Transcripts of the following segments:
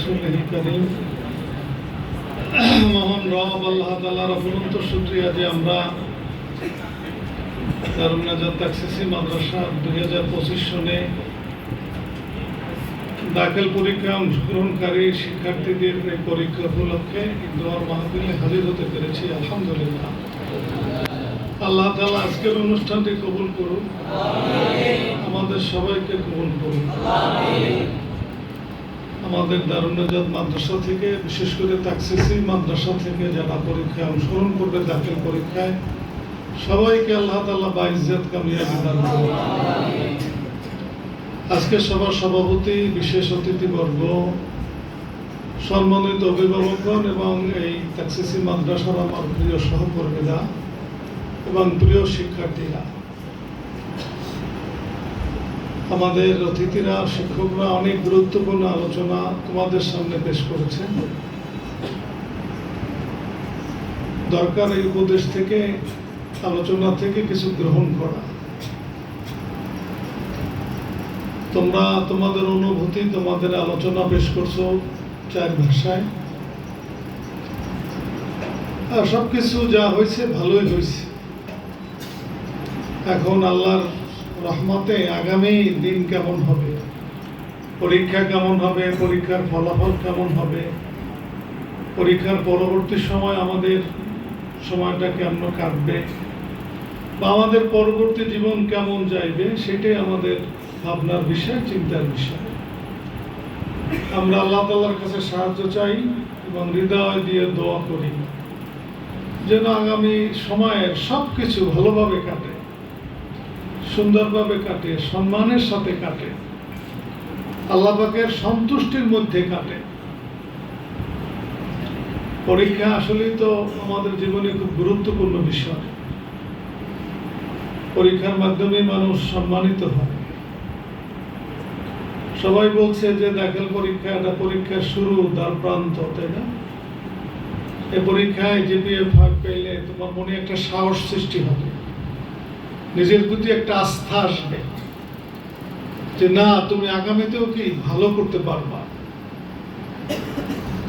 রাসূলিহি কারীম। মহান রব আল্লাহ তাআলার অফুরন্ত শুকরিয়া যে আমরা দারুন নাজাত তাকসিসি মাদ্রাসা 2025 সনে দাখিল পরীক্ষায় অংশগ্রহণকারী শিক্ষার্থীদের এই পরীক্ষা উপলক্ষে দোয়ার মাহফিলে হাজির হতে পেরেছি। আলহামদুলিল্লাহ, আল্লাহ তাআলা আজকের অনুষ্ঠানটি কবুল করুন, আমাদের সবাইকে কবুল করুন। আমাদের দারুন নাজাত মাদ্রাসা থেকে, বিশেষ করে তাকসিসি মাদ্রাসা থেকে যারা পরীক্ষায় অংশগ্রহণ করবে দাখিল পরীক্ষায়, সবাইকে আল্লাহ তাআলা বাইজ্জত কামিয়াবি দান করুন। আজকে সবার সভাপতি, বিশেষ অতিথিবর্গ, সম্মানিত অভিভাবকগণ এবং এই তাকসিসি মাদ্রাসার আমার প্রিয় সহকর্মীরা এবং প্রিয় শিক্ষার্থীরা, আমাদের অতিথিরা, শিক্ষকরা অনেক গুরুত্বপূর্ণ আলোচনা তোমাদের সামনে পেশ করেছেন। দরকার এই উপদেশ থেকে, আলোচনা থেকে কিছু গ্রহণ করা। তোমরা তোমাদের অনুভূতি, তোমাদের আলোচনা পেশ করছো 4 ভাষায়, আর সবকিছু যা হয়েছে ভালোই হয়েছে। এখন আল্লাহর রহমতে আগামী দিন কেমন হবে, পরীক্ষা কেমন হবে, পরীক্ষার ফলাফল কেমন হবে, পরীক্ষার পরবর্তী সময় আমাদের সময়টা কেমন কাটবে বা আমাদের পরবর্তী জীবন কেমন যাইবে, সেটাই আমাদের ভাবনার বিষয়, চিন্তার বিষয়। আমরা আল্লাহ তাআলার কাছে সাহায্য চাই এবং হৃদয় দিয়ে দোয়া করি যেন আগামী সময়ের সব কিছু ভালোভাবে কাটে, সুন্দরভাবে কাটে, সম্মানের সাথে কাটে, আল্লাহ পাকের সন্তুষ্টির মধ্যে কাটে। পরীক্ষা আসলেই তো আমাদের জীবনে খুব গুরুত্বপূর্ণ বিষয়। পরীক্ষার মাধ্যমে মানুষ সম্মানিত হয়। সবাই বলছে যে দাখিল পরীক্ষা এটা পরীক্ষার শুরু, দ্বার প্রান্ত, তাই না? এই পরীক্ষায় জিপিএ 5 পেলে তোমার মনে একটা সাহস সৃষ্টি হবে, নিজের প্রতি একটা আস্থা আসবে যে না, তুমি আগামীতেও কি ভালো করতে পারবা।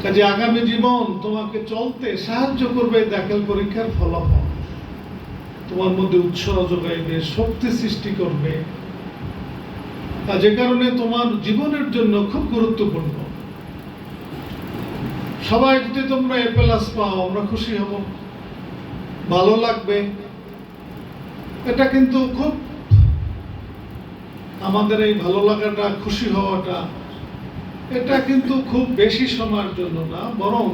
কাজে আগামী জীবন তোমাকে চলতে সাহায্য করবে দাখিল পরীক্ষার ফলাফল, তোমার মধ্যে উৎসাহ যোগাইবে, শক্তি সৃষ্টি করবে, যে কারণে তোমার জীবনের জন্য খুব গুরুত্বপূর্ণ। সবাই যদি তোমরা A+ পাও, আমরা খুশি হব, ভালো লাগবে। এটা কিন্তু খুব, আমাদের এই ভালো লাগাটা, খুশি হওয়াটা, এটা কিন্তু খুব বেশি সময়ের জন্য না, বরং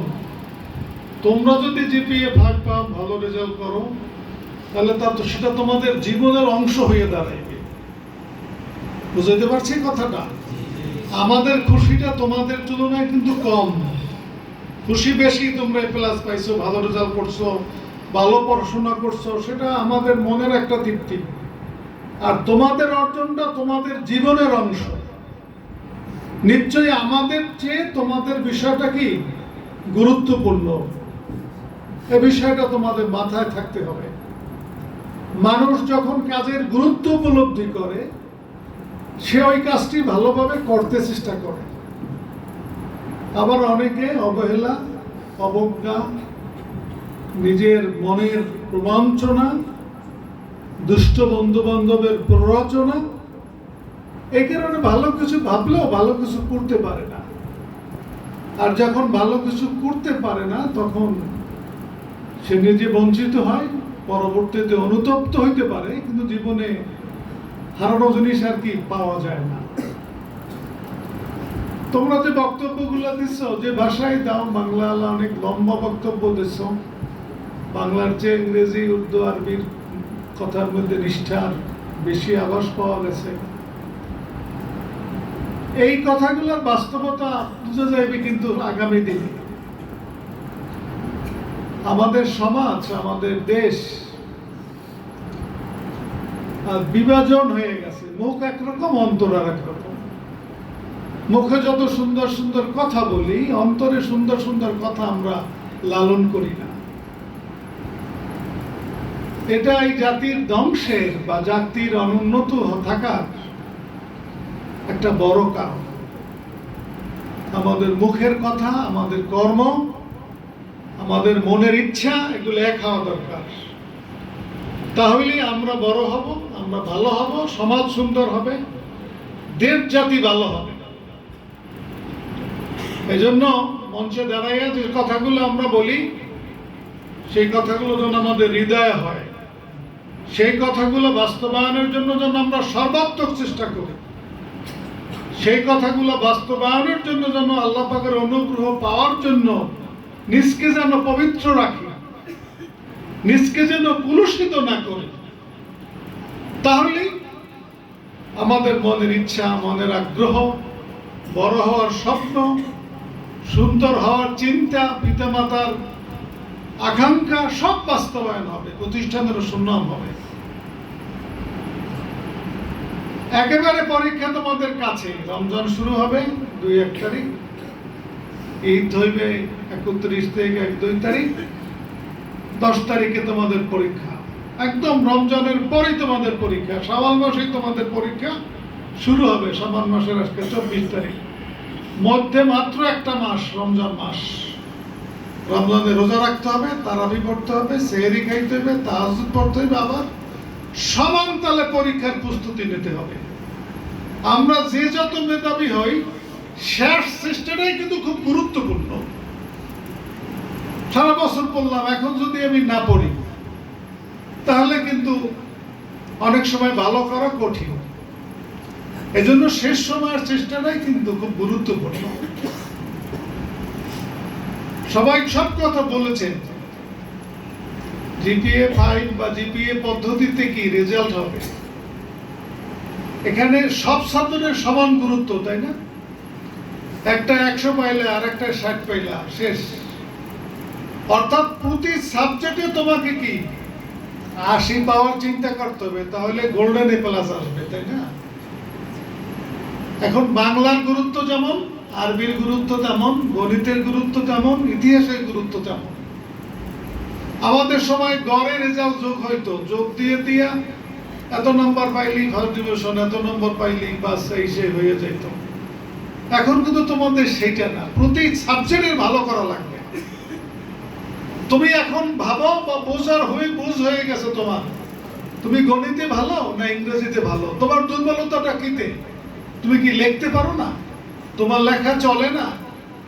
তোমরা যদি জিপিএ 5 পাও, ভালো রেজাল্ট করো, তাহলে সেটা তোমাদের জীবনের অংশ হয়ে দাঁড়াইবে। বুঝতে পারছি কথাটা? আমাদের খুশিটা তোমাদের তুলনায় কিন্তু কম, খুশি বেশি। তোমরা A+ পাইছো, ভালো রেজাল্ট করছো, ভালো পড়াশোনা করছো, সেটা আমাদের মনের একটা তৃপ্তি। আর তোমাদের অর্জনটা তোমাদের জীবনের অংশ। নিশ্চয়ই আমাদের চেয়ে তোমাদের বিষয়টা কি গুরুত্বপূর্ণ, এ বিষয়টা তোমাদের মাথায় থাকতে হবে। মানুষ যখন কাজের গুরুত্ব উপলব্ধি করে, সে ওই কাজটি ভালোভাবে করতে চেষ্টা করে। আবার অনেকে অবহেলা, অবজ্ঞা, নিজের মনের প্রবঞ্চনা, দুষ্ট বন্ধু বান্ধবের প্ররোচনা, এই কারণে ভালো কিছু ভাবলেও ভালো কিছু করতে পারে না। আর যখন ভালো কিছু করতে পারে না, তখন সে নিজে বঞ্চিত হয়, পরবর্তীতে অনুতপ্ত হইতে পারে, কিন্তু জীবনে হারানো জিনিস আর কি পাওয়া যায় না। তোমরা যে বক্তব্যগুলো দিচ্ছ, যে ভাষায় দাও, বাংলা অনেক লম্বা বক্তব্য দিচ্ছ, বাংলার চেয়ে ইংরেজি, উর্দু, আরবির কথার মধ্যে নিষ্ঠার বেশি আভাস পাওয়া গেছে। এই কথাগুলোর বাস্তবতা বুঝা যাবে কিন্তু আগামী দিনে। আমাদের সমাজ, আমাদের দেশ বিভাজন হয়ে গেছে। মুখ একরকম, অন্তর আর একরকম। মুখে যত সুন্দর সুন্দর কথা বলি, অন্তরে সুন্দর সুন্দর কথা আমরা লালন করি না। এটা এই জাতির ধ্বংসের বা জাতির অনুন্নত থাকার একটা বড় কারণ। আমাদের মুখের কথা, আমাদের কর্ম, আমাদের মনের ইচ্ছা, এগুলো এক হওয়া দরকার। তাহলে আমরা বড় হব, আমরা ভালো হব, সমাজ সুন্দর হবে, দেশ জাতি ভালো হবে। এই জন্য মঞ্চে দাঁড়াইয়া যে কথাগুলো আমরা বলি, সেই কথাগুলো যেন আমাদের হৃদয়ে হয়, সেই কথাগুলো বাস্তবায়নের জন্য যেন আমরা সর্বাত্মক চেষ্টা করি, সেই কথাগুলো বাস্তবায়নের জন্য যেন আল্লাহ পাকের অনুগ্রহ পাওয়ার জন্য নিজকে যেন পবিত্র রাখি, নিজকে যেন কুলুষিত না করি। তাহলে আমাদের মনের ইচ্ছা, মনের আগ্রহ, বড় হওয়ার স্বপ্ন, সুন্দর হওয়ার চিন্তা, পিতামাতার আকাঙ্ক্ষা সব বাস্তবায়ন হবে, প্রতিষ্ঠানের সুনাম হবে। একেবারে পরীক্ষা তোমাদের কাছে, রমজান শুরু হবে 2-1 তারিখ, ঈদ হইবে 31 থেকে 1-2 তারিখ, 10 তারিখে তোমাদের পরীক্ষা। একদম রমজানের পরেই তোমাদের পরীক্ষা, শাওয়াল মাসেই তোমাদের পরীক্ষা শুরু হবে। শাবান মাসের আজকে 24 তারিখ, মধ্যে মাত্র একটা মাস, রমজান মাস। রমজানে রোজা রাখতে হবে, তারাবি পড়তে হবে, সেহরি খাইতে হবে, তাহাজ্জুদ পড়তে হবে, আবার সমান তালে পরীক্ষার প্রস্তুতি নিতে হবে। আমরা যে যত মেধাবী হই, শেষ চেষ্টাটাই কিন্তু খুব গুরুত্বপূর্ণ। সারা বছর পড়লাম, এখন যদি আমি না পড়ি তাহলে কিন্তু অনেক সময় ভালো করা কঠিন। এজন্য শেষ সময়ের চেষ্টাটাই কিন্তু খুব গুরুত্বপূর্ণ। সবাই সব কথা বলেছেন, জিপিএ 5 বা জিপিএ পদ্ধতিতে কি রেজাল্ট হবে, এখানে সব ছাত্রের সমান গুরুত্ব, তাই না? একটা 100 পাইলে আর একটা 60 পাইলা, শেষ। অর্থাৎ প্রতি সাবজেক্টে তোমাকে কি 80 পাওয়ার চিন্তা করতে হবে, তাহলে গোল্ডেন এ প্লাস আসবে, তাই না? এখন বাংলার গুরুত্ব যেমন, আরবির গুরুত্ব তেমন, গণিতের গুরুত্ব তেমন, ইতিহাসের গুরুত্ব তেমন। আমাদের সময় গড়ে রেজাল্ট যোগ হইতো, যোগ দিয়ে দিয়া এত নম্বর পাইলি ফার্স্ট ডিভিশন, এত নম্বর পাইলি বাস, এই সে হয়ে যেত। এখন কিন্তু তোমাদের সেটা না, প্রতি সাবজেক্টের ভালো করা লাগবে। তুমি এখন ভাবো বা বোঝার বুঝ হয়ে গেছে তোমার, তুমি গণিতে ভালো না ইংরেজিতে ভালো, তোমার দুর্বলতাটা কিতে? তুমি কি লিখতে পারো না? তোমার লেখা চলে না?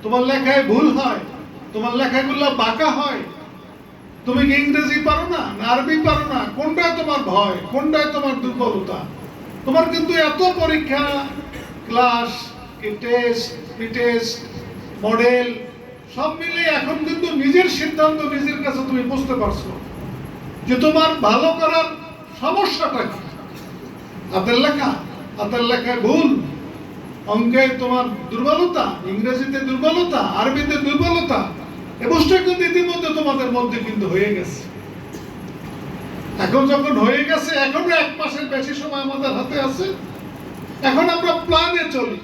তোমার লেখায় ভুল হয়? তোমার লেখাগুলো বাঁকা হয়? তুমি কি ইংরেজি পারো না, আরবি পারো না? কোনটায় তোমার ভয়, কোনটায় তোমার দুর্বলতা? তোমার কিন্তু এত পরীক্ষা, ক্লাস, টেস্ট, প্রি-টেস্ট, মডেল সব মিলে এখন কিন্তু নিজের সিদ্ধান্ত নিজের কাছে তুমি বুঝতে পারছো যে তোমার ভালো করার সমস্যাটা কি। হাতের লেখায় ভুল, অঙ্কে তোমার দুর্বলতা, ইংরেজিতে দুর্বলতা, আরবিতে দুর্বলতা, এ বুঝটা কিন্তু ইতিমধ্যে তোমাদের মধ্যে কিন্তু হয়ে গেছে। এখন যখন হয়ে গেছে, এখনো 1 মাসের বেশি সময় আমাদের হাতে আছে। এখন আমরা প্ল্যানে চলি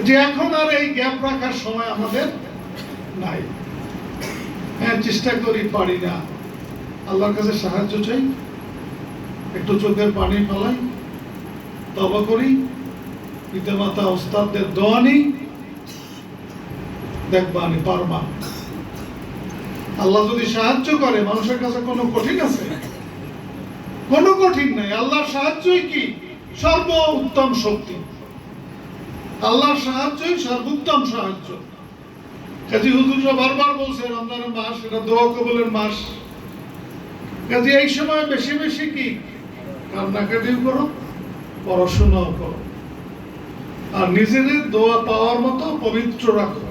যে এখন আর এই গ্যাপ রাখার সময় আমাদের নাই। হ্যাঁ, চেষ্টা করি, পারি না, আল্লাহর কাছে সাহায্য চাই, একটু চোখের পানি ফেলাই, তওবা করি, পিতামাতা ওস্তাদদের দোয়া নিই, দেখবা আমি পারবা। আল্লাহ যদি সাহায্য করে, মানুষের কাছে কোনো কঠিন আছে? কোনো কঠিন নাই। আল্লাহর সাহায্যই কি সর্ব উত্তম শক্তি, আল্লাহর সাহায্যই সর্বোত্তম সাহায্য। কাজী হুজুররা বারবার বলছে রমজানের মাস, এটা দোয়া কবুলের মাস। কাজী এই সময় বেশি বেশি কি কান্নাকাটিও করো, পড়াশোনাও করো, আর নিজেদের দোয়া পাওয়ার মতো পবিত্র রাখো।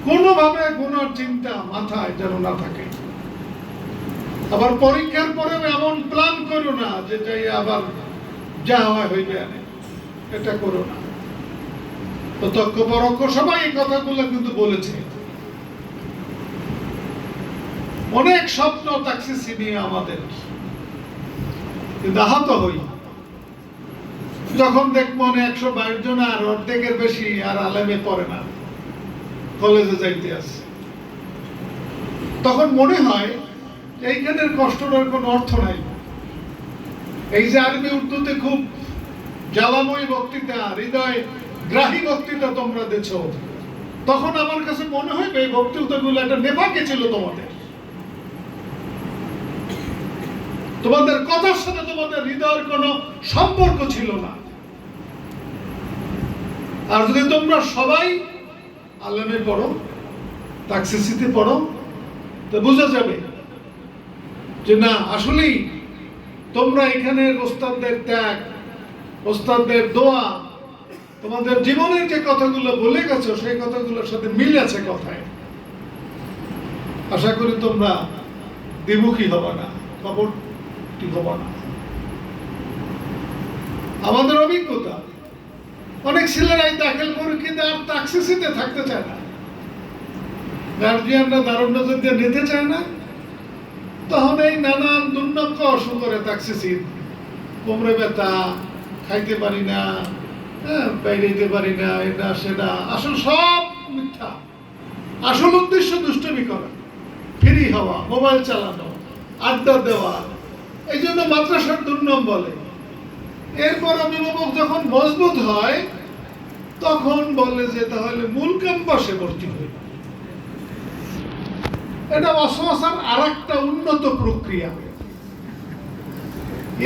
কোনোভাবে কোনো চিন্তা মাথায় যেন না থাকে। আবার পরীক্ষার পরে এমন প্ল্যান করো না যেটাই আবার যা হয় হইবে, এটা করো না। প্রত্যক্ষ পরোক্ষ সবাই এই কথাগুলো কিন্তু বলেছে। অনেক স্বপ্ন থাকছে নিয়ে আমাদের, কিন্তু আহত হই যখন দেখবো 122 জন আর অর্ধেকের বেশি আর আলেমে পড়ে না, কলেজে যাইতে আছে। তখন মনে হয় এইখানের কষ্টটার কোনো অর্থ নাই। এই যে আরবি উর্দুতে খুব জ্বালাময়ী বক্তৃতা, হৃদয় গ্রাহী বক্তৃতা তোমরা দিচ্ছ, তখন আমার কাছে মনে হইবে এই বক্তৃতাগুলো একটা নেপাকে ছিল তোমাদের। তোমাদের কথার সাথে তোমাদের হৃদয়ের কোনো সম্পর্ক ছিল না। আর যদি তোমরা সবাই আলেমে পড়ো, তাকসিসিতে পড়ো, তো বোঝা যাবে যে না, আসলেই তোমরা এখানে ওস্তাদদের ত্যাগ, ওস্তাদদের দোয়া, তোমাদের জীবনের যে কথাগুলো বলে গেছো সেই কথাগুলোর সাথে মিল আছে কথায়। আশা করি তোমরা দ্বিমুখী হবে না, খবরটি হবে না। আমাদের অভিজ্ঞতা, অনেক ছেলেরাই দাখিল পরীক্ষিতে আর তাকসিসিতে থাকতে চায় না, গার্জিয়ানরা দারুণ নজর দিয়ে নিতে চায় না, তখন এই নানান দুর্নামকে অসুখ করে তাকসিসির, কোমরে ব্যথা, খাইতে পারি না, বাইরে যেতে পারি না, এটা সেটা, আসল সব মিথ্যা। আসল উদ্দেশ্য দুষ্টমি করা, ফ্রি হওয়া, মোবাইল চালানো, আড্ডা দেওয়া, এই জন্য মাদ্রাসার দুর্নাম বলে। এরপর অভিভাবক যখন মজবুত হয় তখন বলে যে তাহলে মূল ক্যাম্পাসে ভর্তি হই। এটা অসহসার আর একটা উন্নত প্রক্রিয়া।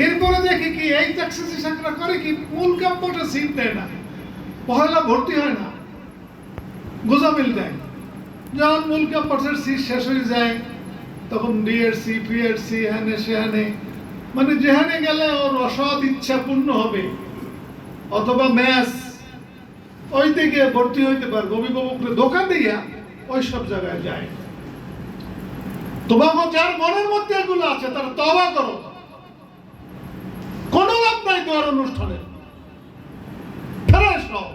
এরপরে দেখি কি এই তাকসিসি শাখারা করে কি, মূল ক্যাম্পাসে সিট দেয় না, পহেলা ভর্তি হয় না, গোজামিল দেয়। যখন মূল ক্যাম্পাসের সিট শেষ হয়ে যায় তখন ডিএসসি, পিএসসি, হ্যানে সেহানে, মানে যেখানে গেলে ওর অসৎ ইচ্ছা পূর্ণ হবে, অথবা ম্যাচ ওই দিকে ভর্তি হইতে পারবে, অভিভাবককে ধোকা দিয়া ওই সব জায়গায় যায়। তোমাকে যার মনের মধ্যে এগুলো আছে তারা তওবা করো, কোনো লাভ নাই দোয়ার অনুষ্ঠানে, ফ্রেশ হও।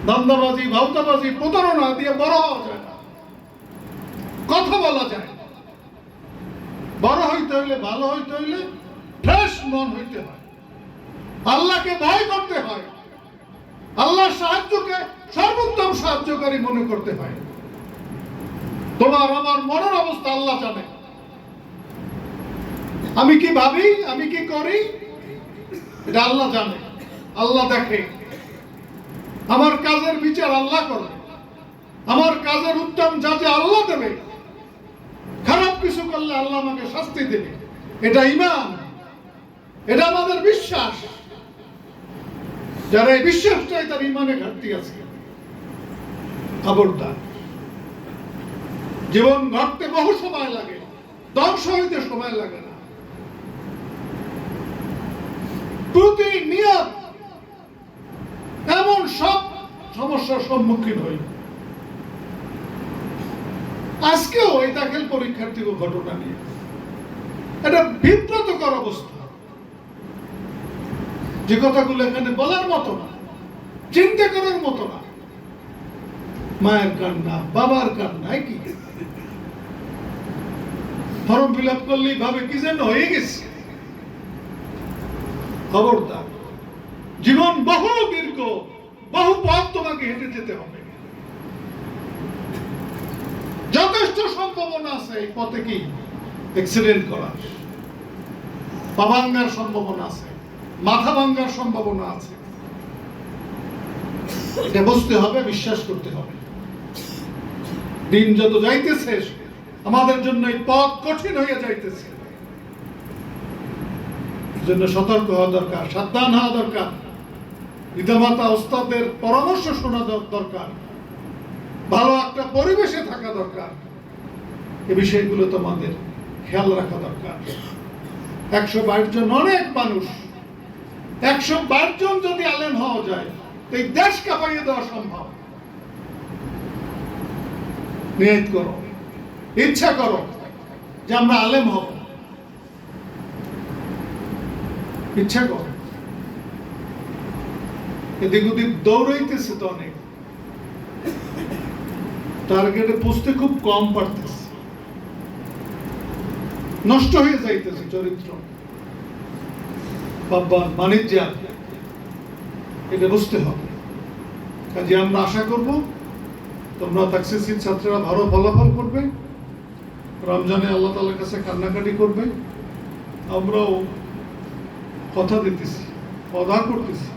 ধান্দাবাজি, ভাউতাবাজি, প্রতারণা দিয়ে বড় হওয়া যায় না, কথা বলা যায়। বড় হইতে হইলে, ভালো হইতে হইলে ফ্রেশ মন হইতে হয়, আল্লাহকে ভয় করতে হয়, আল্লাহর সাহায্যকে সর্বোত্তম সাহায্যকারী মনে করতে হয়। তোমার আমার মনের অবস্থা আল্লাহ জানে। আমি কি ভাবি, আমি কি করি, এটা আল্লাহ জানে, আল্লাহ দেখে। আমার কাজের বিচার আল্লাহ করে, আমার কাজের উত্তম যা যা আল্লাহ দেবে। খারাপ কিছু করলে আল্লাহ আমাকে শাস্তি দেবে, এটা ঈমান, এটা আমাদের বিশ্বাস। যারা এই বিশ্বাসটাই, তার ঈমানে ঘাটতি আছে। খবরদার, জীবন গড়তে বহু সময় লাগে, ধ্বংস হইতে সময় লাগে না। প্রতিনিয়ত এমন সব সমস্যার সম্মুখীন হই। আজকেও এই দাখিল পরীক্ষার্থী ঘটনা নিয়ে এটা বিব্রতকর অবস্থা, যে কথাগুলো এখানে বলার মতো না, চিন্তা করার মতো না। মায়ের কান্না, বাবার কান্না, কি ফর্ম ফিল আপ করলেই ভাবে কি যেন হয়ে গেছে। খবরদার, জীবন বহু দীর্ঘ, বহু পথ তোমাকে হেঁটে যেতে হবে। যথেষ্ট সম্ভাবনা আছে এই পথে কি অ্যাক্সিডেন্ট করার, পা ভাঙার সম্ভাবনা আছে, মাথা ভাঙার সম্ভাবনা আছে। এটা বুঝতে হবে, বিশ্বাস করতে হবে। দিন যত যাইতেছে আমাদের জন্য এই পথ কঠিন হয়ে যাইতেছে। জন্য সতর্ক হওয়া দরকার, সাবধান হওয়া দরকার, পিতামাতা ওস্তাদের পরামর্শ শোনা দরকার, ভালো একটা পরিবেশে থাকা দরকার। এই বিষয়গুলো তোমাদের খেয়াল রাখা দরকার। 122 জন অনেক মানুষ, 122 জন যদি আলেম হওয়া যায়, এই দেশ কাঁপাইয়ে দেওয়া সম্ভব। নিয়ত করো, ইচ্ছা করো যে আমরা আলেম হব, ইচ্ছা করো। এদিক ওদিক দৌড়াইতেছে তো অনেক, টার্গেটে পৌঁছতে খুব কম পারতেছে, নষ্ট হয়ে যাইতেছে চরিত্র, বাবা বাণিজ্য, এটা বুঝতে হবে। কাজে আমরা আশা করব তোমরা তাকসিসির ছাত্ররা ভালো ফলাফল করবে, রমজানে আল্লাহ তাআলার কাছে কান্নাকাটি করবে। আমরাও কথা দিতেছি, ওয়াদা করতেছি